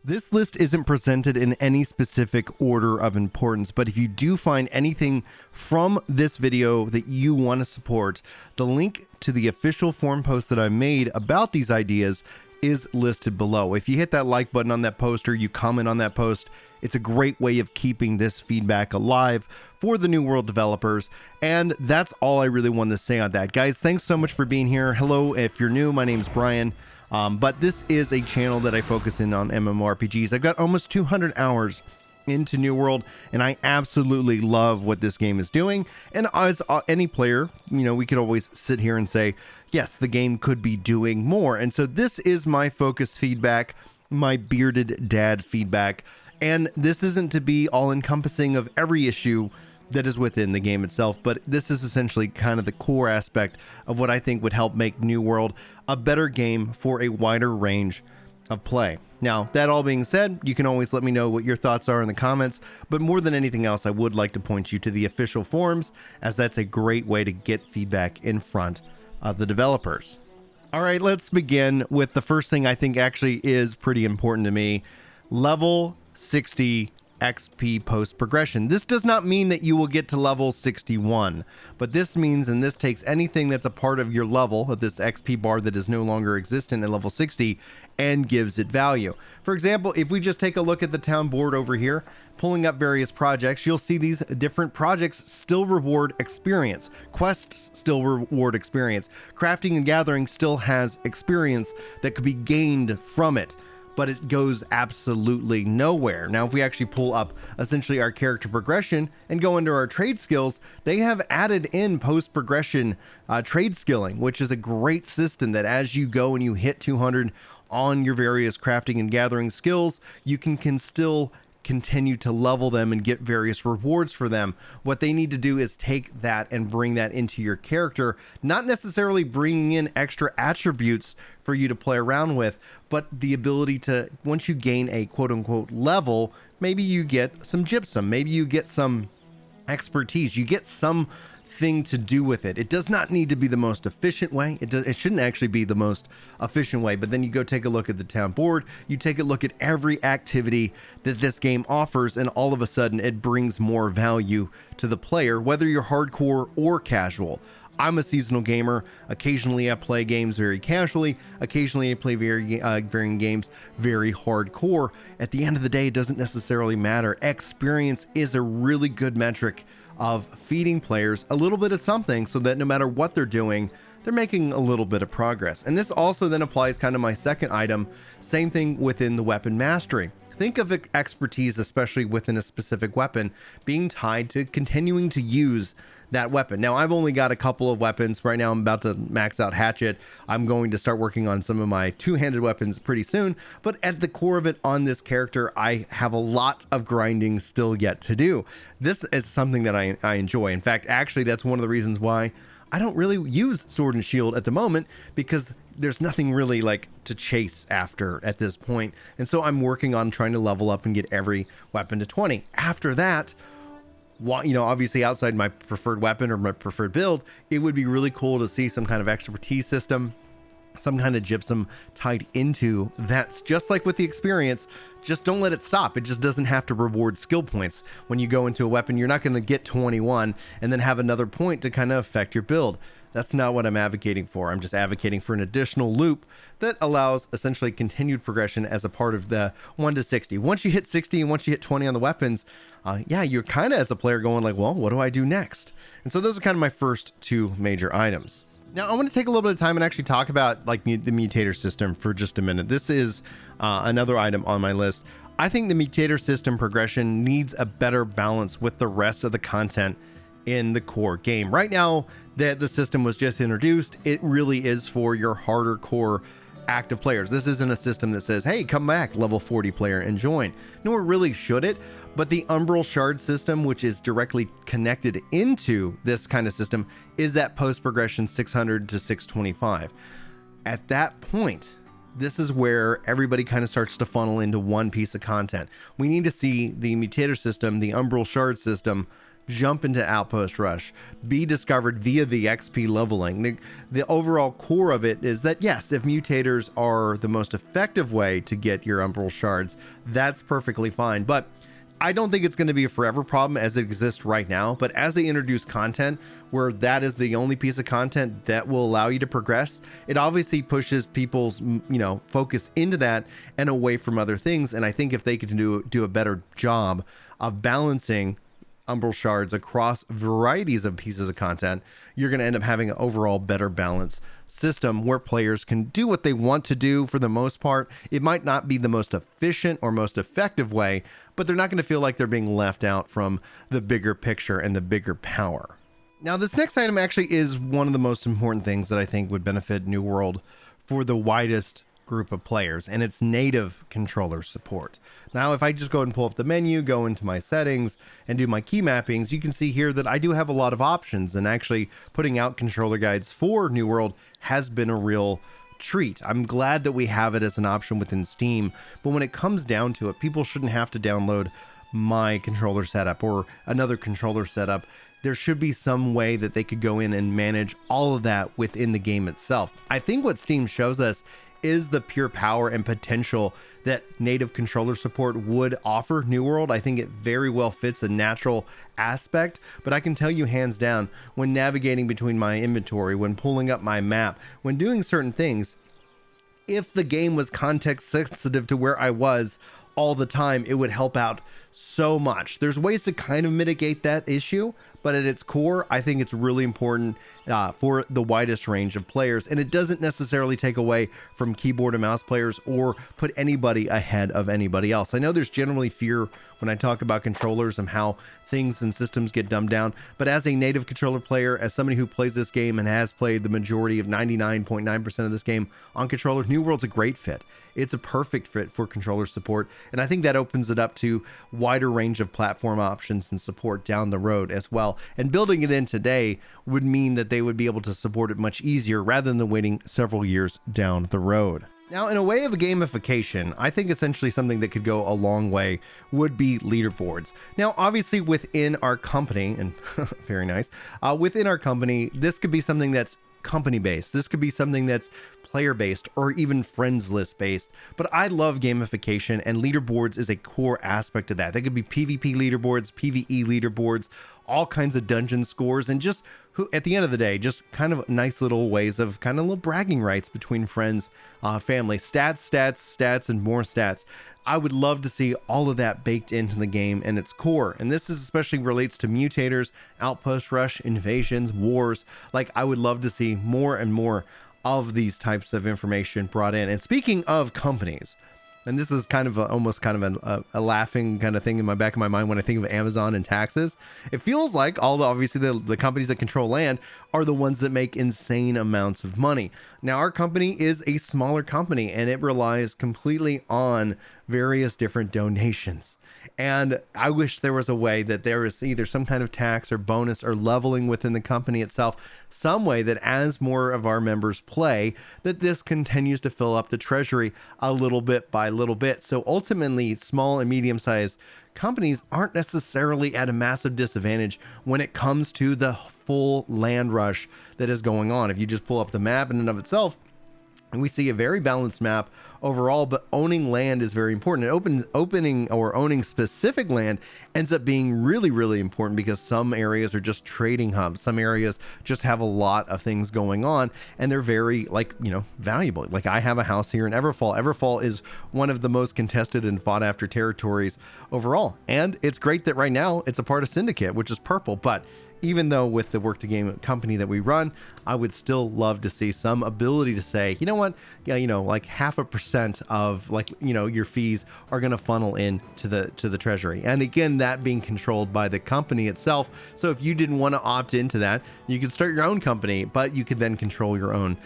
This list isn't presented in any specific order of importance, but if you do find anything from this video that you want to support, the link to the official forum post that I made about these ideas is listed below. If you hit that like button on that post or you comment on that post, it's a great way of keeping this feedback alive for the New World developers. And that's all I really wanted to say on that. Guys, thanks so much for being here. Hello, if you're new, my name's Brian. But this is a channel that I focus in on mmorpgs. I've got almost 200 hours into New World, and I absolutely love what this game is doing. And as any player, you know, we could always sit here and say, yes, the game could be doing more. And so this is my focus feedback, my bearded dad feedback. And this isn't to be all encompassing of every issue that is within the game itself, but this is essentially kind of the core aspect of what I think would help make New World a better game for a wider range of play. Now, that all being said, you can always let me know what your thoughts are in the comments, but more than anything else, I would like to point you to the official forums, as that's a great way to get feedback in front of the developers. All right, let's begin with the first thing I think actually is pretty important to me: level 60 XP post progression. This does not mean that you will get to level 61, but this means, and this takes anything that's a part of your level of this XP bar that is no longer existent at level 60 and gives it value. For example, if we just take a look at the town board over here, pulling up various projects, you'll see these different projects still reward experience. Quests still reward experience. Crafting and gathering still has experience that could be gained from it, but it goes absolutely nowhere. Now, if we actually pull up essentially our character progression and go into our trade skills, they have added in post-progression trade skilling, which is a great system that as you go and you hit 200 on your various crafting and gathering skills, you can still continue to level them and get various rewards for them. What they need to do is take that and bring that into your character, not necessarily bringing in extra attributes for you to play around with, but the ability to, once you gain a quote-unquote level, maybe you get some gypsum, maybe you get some expertise, you get some thing to do with it. It does not need to be the most efficient way. It shouldn't actually be the most efficient way, but then you go take a look at the town board, you take a look at every activity that this game offers, and all of a sudden it brings more value to the player, whether you're hardcore or casual. I'm a seasonal gamer. Occasionally I play games very casually. Occasionally I play varying games very hardcore. At the end of the day, it doesn't necessarily matter. Experience is a really good metric of feeding players a little bit of something so that no matter what they're doing, they're making a little bit of progress. And this also then applies kind of my second item, same thing within the weapon mastery. Think of expertise, especially within a specific weapon, being tied to continuing to use that weapon. Now, I've only got a couple of weapons. Right now, I'm about to max out Hatchet. I'm going to start working on some of my two-handed weapons pretty soon. But at the core of it on this character, I have a lot of grinding still yet to do. This is something that I enjoy. In fact, actually, that's one of the reasons why I don't really use Sword and Shield at the moment, because there's nothing really like to chase after at this point. And so I'm working on trying to level up and get every weapon to 20. After that, you know, obviously outside my preferred weapon or my preferred build, it would be really cool to see some kind of expertise system, some kind of gypsum tied into that's just like with the experience. Just don't let it stop. It just doesn't have to reward skill points. When you go into a weapon, you're not going to get 21 and then have another point to kind of affect your build. That's not what I'm advocating for. I'm just advocating for an additional loop that allows essentially continued progression as a part of the 1 to 60. Once you hit 60 and once you hit 20 on the weapons, yeah, you're kind of as a player going like, well, what do I do next? And so those are kind of my first two major items. Now, I want to take a little bit of time and actually talk about like the Mutator System for just a minute. This is another item on my list. I think the Mutator System progression needs a better balance with the rest of the content in the core game. Right now that the system was just introduced, it really is for your harder core active players. This isn't a system that says, hey, come back level 40 player and join. Nor really should it. But the Umbral Shard system, which is directly connected into this kind of system, is that post progression 600 to 625. At that point, this is where everybody kind of starts to funnel into one piece of content. We need to see the Mutator system, the Umbral Shard system, jump into Outpost Rush, be discovered via the XP leveling. The overall core of it is that, yes, if mutators are the most effective way to get your Umbral Shards, that's perfectly fine. But I don't think it's going to be a forever problem as it exists right now. But as they introduce content where that is the only piece of content that will allow you to progress, it obviously pushes people's, focus into that and away from other things. And I think if they could do a better job of balancing Umbral Shards across varieties of pieces of content, you're going to end up having an overall better balance system where players can do what they want to do for the most part. It might not be the most efficient or most effective way, but they're not going to feel like they're being left out from the bigger picture and the bigger power. Now, this next item actually is one of the most important things that I think would benefit New World for the widest group of players, and it's native controller support. Now, if I just go and pull up the menu, go into my settings and do my key mappings, you can see here that I do have a lot of options, and actually putting out controller guides for New World has been a real treat. I'm glad that we have it as an option within Steam, but when it comes down to it, people shouldn't have to download my controller setup or another controller setup. There should be some way that they could go in and manage all of that within the game itself. I think what Steam shows us is the pure power and potential that native controller support would offer New World. I think it very well fits a natural aspect, but I can tell you hands down, when navigating between my inventory, when pulling up my map, when doing certain things, if the game was context sensitive to where I was all the time, it would help out so much. There's ways to kind of mitigate that issue, but at its core, I think it's really important for the widest range of players, and it doesn't necessarily take away from keyboard and mouse players or put anybody ahead of anybody else. I know there's generally fear when I talk about controllers and how things and systems get dumbed down, but as a native controller player, as somebody who plays this game and has played the majority of 99.9% of this game on controller, New World's a great fit. It's a perfect fit for controller support, and I think that opens it up to wider range of platform options and support down the road as well. And building it in today would mean that they would be able to support it much easier rather than waiting several years down the road. Now, in a way of a gamification, I think essentially something that could go a long way would be leaderboards. Now, obviously within our company, and very nice, within our company, this could be something that's company based. This could be something that's player based or even friends list based. But I love gamification, and leaderboards is a core aspect of that. They could be PvP leaderboards, PvE leaderboards, all kinds of dungeon scores, and just who, at the end of the day, just kind of nice little ways of kind of little bragging rights between friends, family, stats, and more stats. I would love to see all of that baked into the game and its core. And this is especially relates to mutators, outpost rush, invasions, wars. Like, I would love to see more and more of these types of information brought in. And speaking of companies, and this is kind of almost kind of a laughing kind of thing in my back of my mind when I think of Amazon and taxes. It feels like obviously the companies that control land are the ones that make insane amounts of money. Now, our company is a smaller company, and it relies completely on various different donations. And I wish there was a way that there is either some kind of tax or bonus or leveling within the company itself, some way that as more of our members play, that this continues to fill up the treasury a little bit by little bit. So ultimately, small and medium-sized companies aren't necessarily at a massive disadvantage when it comes to the full land rush that is going on. If you just pull up the map in and of itself, and we see a very balanced map overall, but owning land is very important. And owning specific land ends up being really, really important because some areas are just trading hubs. Some areas just have a lot of things going on, and they're very, valuable. Like, I have a house here in Everfall. Everfall is one of the most contested and fought after territories overall. And it's great that right now it's a part of Syndicate, which is purple, but even though with the work to game company that we run, I would still love to see some ability to say, you know what, like 0.5% of your fees are going to funnel in to the treasury. And again, that being controlled by the company itself. So if you didn't want to opt into that, you could start your own company, but you could then control your own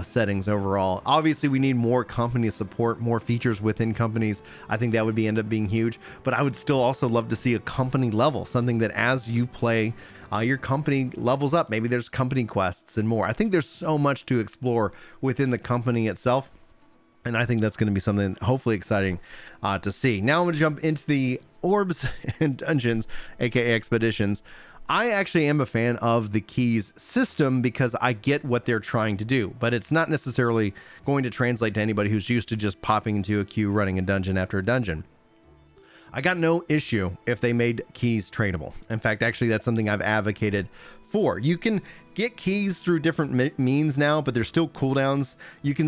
settings overall. Obviously, we need more company support, more features within companies. I think that would end up being huge, but I would still also love to see a company level, something that as you play, your company levels up. Maybe there's company quests and more. I think there's so much to explore within the company itself, and I think that's going to be something hopefully exciting to see. Now I'm going to jump into the orbs and dungeons, aka expeditions. I actually am a fan of the keys system because I get what they're trying to do, but it's not necessarily going to translate to anybody who's used to just popping into a queue, running a dungeon after a dungeon. I got no issue if they made keys tradable. In fact, actually, that's something I've advocated for. You can get keys through different means now, but there's still cooldowns. You can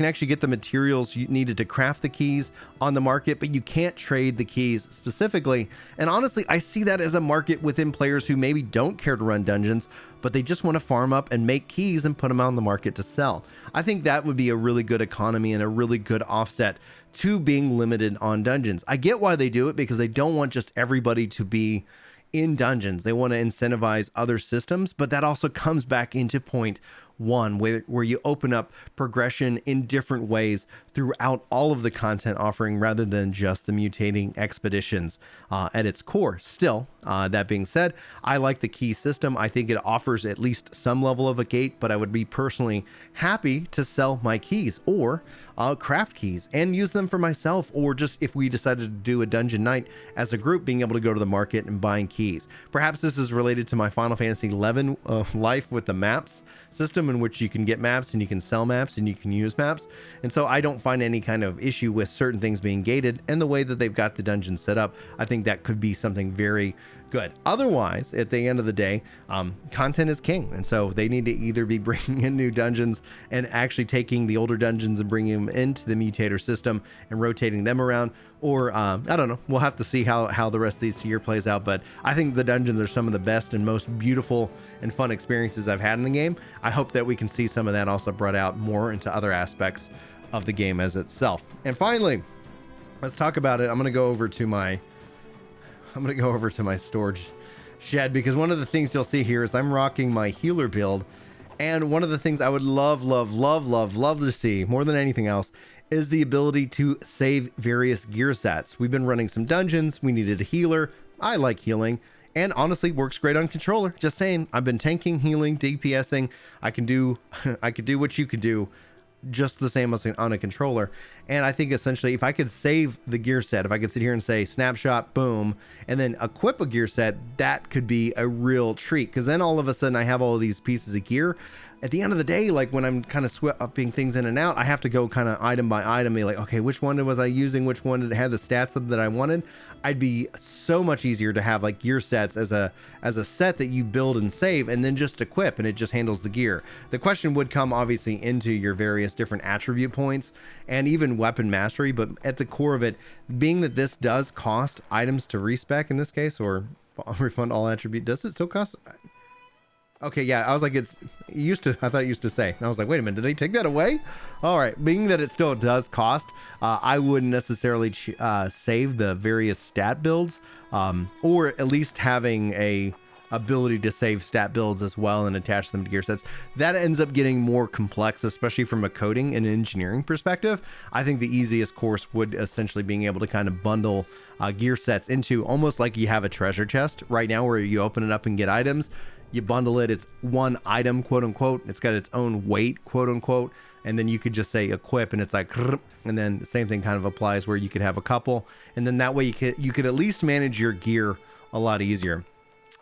actually get the materials you needed to craft the keys on the market, but you can't trade the keys specifically. And honestly, I see that as a market within players who maybe don't care to run dungeons, but they just want to farm up and make keys and put them out on the market to sell. I think that would be a really good economy and a really good offset to being limited on dungeons. I get why they do it, because they don't want just everybody to be in dungeons. They want to incentivize other systems, but that also comes back into point one, where you open up progression in different ways throughout all of the content offering rather than just the mutating expeditions at its core. Still, that being said, I like the key system. I think it offers at least some level of a gate, but I would be personally happy to sell my keys or craft keys and use them for myself, or just if we decided to do a dungeon night as a group, being able to go to the market and buying keys. Perhaps this is related to my Final Fantasy XI life with the maps system, in which you can get maps and you can sell maps and you can use maps. And so I don't find any kind of issue with certain things being gated, and the way that they've got the dungeon set up, I think that could be something very good. Otherwise, at the end of the day, content is king. And so they need to either be bringing in new dungeons and actually taking the older dungeons and bringing them into the mutator system and rotating them around, or I don't know. We'll have to see how the rest of this year plays out. But I think the dungeons are some of the best and most beautiful and fun experiences I've had in the game. I hope that we can see some of that also brought out more into other aspects of the game as itself. And finally, let's talk about it. I'm going to go over to my storage shed, because one of the things you'll see here is I'm rocking my healer build. And one of the things I would love to see more than anything else is the ability to save various gear sets. We've been running some dungeons. We needed a healer. I like healing, and honestly works great on controller. Just saying, I've been tanking, healing, DPSing. I could do what you could do just the same as on a controller. And I think essentially if I could save the gear set, if I could sit here and say snapshot, boom, and then equip a gear set, that could be a real treat, because then all of a sudden I have all of these pieces of gear. At the end of the day, like when I'm kind of swapping things in and out, I have to go kind of item by item, be like, okay, which one was I using? Which one did it have the stats that I wanted? I'd be so much easier to have like gear sets as a set that you build and save and then just equip, and it just handles the gear. The question would come obviously into your various different attribute points and even weapon mastery, but at the core of it, being that this does cost items to respec in this case, or refund all attribute, does it still cost? Okay, yeah, I was like, I thought it used to say. And I was like, wait a minute, did they take that away? All right, being that it still does cost, I wouldn't necessarily save the various stat builds, or at least having a ability to save stat builds as well and attach them to gear sets. That ends up getting more complex, especially from a coding and engineering perspective. I think the easiest course would essentially being able to kind of bundle gear sets into almost like you have a treasure chest right now, where you open it up and get items. You bundle it, it's one item, quote unquote. It's got its own weight, quote unquote. And then you could just say equip, and it's like, and then the same thing kind of applies where you could have a couple. And then that way you could at least manage your gear a lot easier.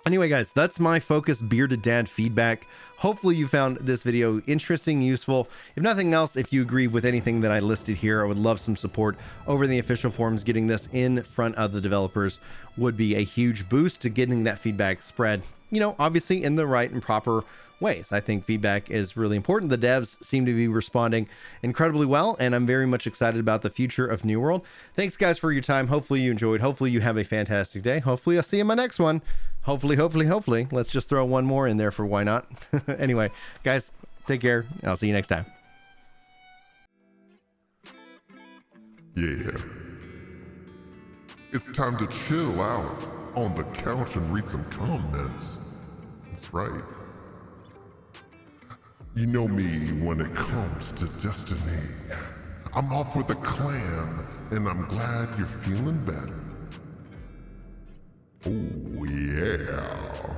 Anyway, guys, that's my focused bearded dad feedback. Hopefully you found this video interesting, useful. If nothing else, if you agree with anything that I listed here, I would love some support over in the official forums. Getting this in front of the developers would be a huge boost to getting that feedback spread, you know, obviously in the right and proper ways. I think feedback is really important. The devs seem to be responding incredibly well, and I'm very much excited about the future of New World. Thanks, guys, for your time. Hopefully you enjoyed. Hopefully you have a fantastic day. Hopefully I'll see you in my next one. Hopefully. Let's just throw one more in there for why not. Anyway, guys, take care. I'll see you next time. Yeah. It's time to chill out on the couch and read some comments. That's right. You know me when it comes to Destiny. I'm off with a clan, and I'm glad you're feeling better. Oh yeah.